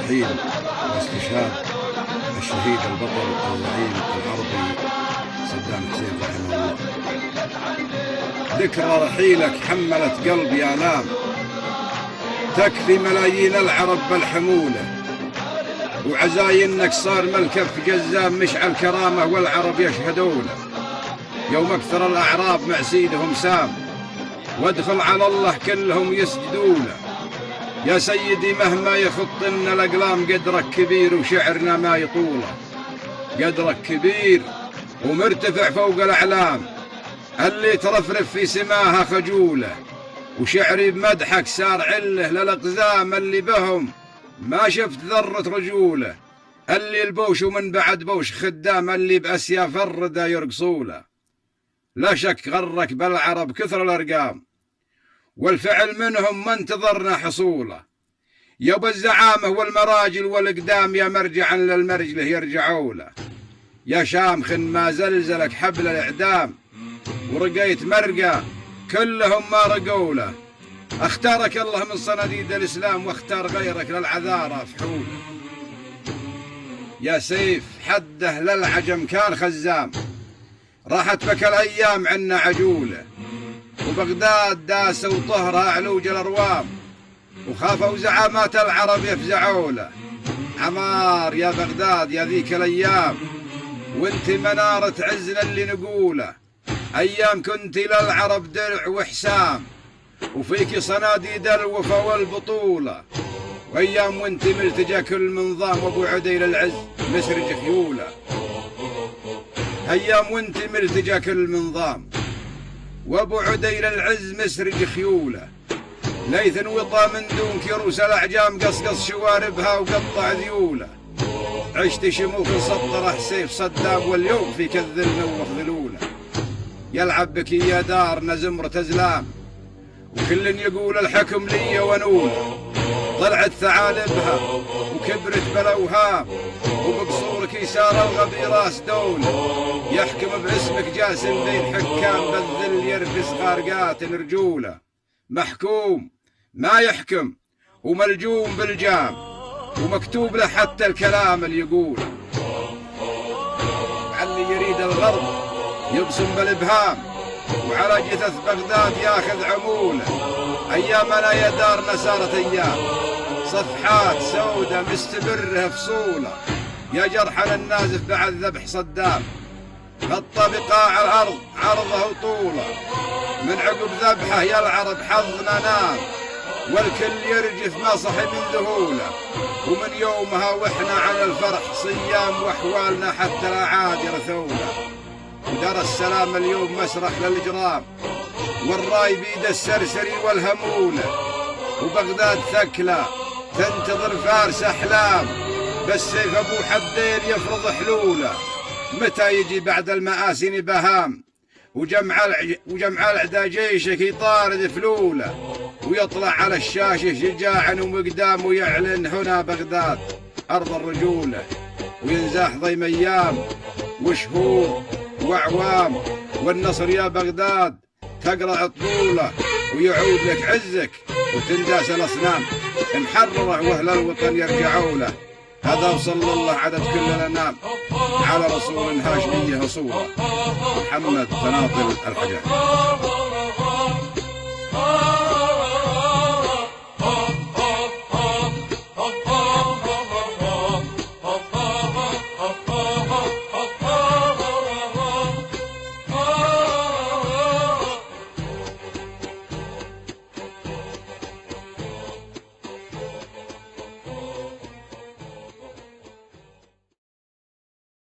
رحيل واستشهاد الشهيد البطل الزعيم العربي صدام حسين رحمه الله. ذكرى رحيلك حملت قلبي آلام، تكفي ملايين العرب بالحمولة، وعزاينك صار ملكف جزام مشعل كرامة والعرب يشهدونه. يوم اكثر الأعراب مع سيدهم سام، وادخل على الله كلهم يسجدونه. يا سيدي مهما يخطنا الأقلام قدرك كبير وشعرنا ما يطوله. قدرك كبير ومرتفع فوق الأعلام، اللي ترفرف في سماها خجوله. وشعري بمدحك صار عله للأقزام، اللي بهم ما شفت ذرة رجوله. اللي البوش ومن بعد بوش خدام، اللي بأسياف الردى يرقصوله. لا شك غرك بالعرب كثر الأرقام، والفعل منهم ما انتظرنا حصوله. يا الزعامة والمراجل والإقدام، يا مرجعا للمرجله يرجعوا له. يا شامخ ما زلزلك حبل الإعدام، ورقيت مرقى كلهم ما رقوا له. اختارك الله من صناديد الإسلام، واختار غيرك للعذارى فحوله. يا سيف حده للعجم كان خزام، راحت بك الأيام عنا عجولة. وبغداد داسوا طهرها علوج الأروام، وخافوا زعامات العرب يفزعوا له. عمار يا بغداد يا ذيك الأيام، وانت منارة عزنا اللي نقوله. أيام كنت للعرب درع وحسام، وفيك صناديد الوفا والبطولة. وأيام وانت ملتجى كل منظام، وابو عدي للعز مسرج خيوله. أيام وانت ملتجى كل منظام، وابو عدي للعز مسرج خيوله. ليث وطى من دون كروس الأعجام، قصقص شواربها وقطع ذيوله. عشت شموخ سطره سيف صدام، واليوم فيك الذل وخذلوله. يلعب بك يا دارنا زمرة أزلام، وكل يقول الحكم لي ونوله. طلعت ثعالبها وكبرت بالأوهام، وبقصورك يسار الغبي راس دولة. يحكم باسمك جاسم بين حكام، بالذل يرفس غارقات رجوله. محكوم ما يحكم وملجوم بالجام، ومكتوب له حتى الكلام اللي يقوله. علي يريد الغرب يبصم بالإبهام، وعلى جثث بغداد ياخذ عموله. أيامنا يا دارنا صارت أيام، صفحات سودة مستمرة فصوله. يا جرحنا النازف بعد ذبح صدام، غطى بقاع الأرض عرضه وطوله. من عقب ذبحه يا العرب حظنا نام، والكل يرجف ما صحي من ذهوله. ومن يومها وإحنا عن الفرح صيام، وأحوالنا حتى الأعاد يرثوله. ودار السلام اليوم مسرح للإجرام، والراي بيد السرسري والهمولة. وبغداد ثكلة تنتظر فارس أحلام، بالسيف أبو حدين يفرض حلوله. متى يجي بعد المآسن بهام، وجمع الأعداء جيشك يطارد فلوله. ويطلع على الشاشة شجاعا ومقدام، ويعلن هنا بغداد أرض الرجولة. وينزاح ضيم أيام وشهور وأعوام، والنصر يا بغداد تقرع طوله. ويعود لك عزك وتنداس الأصنام، محررة وأهل الوطن يرجعوا له. هذا وصلى الله عدد كل الأنام على رسول هاشمية أصوله، محمد فناطل الحجاج.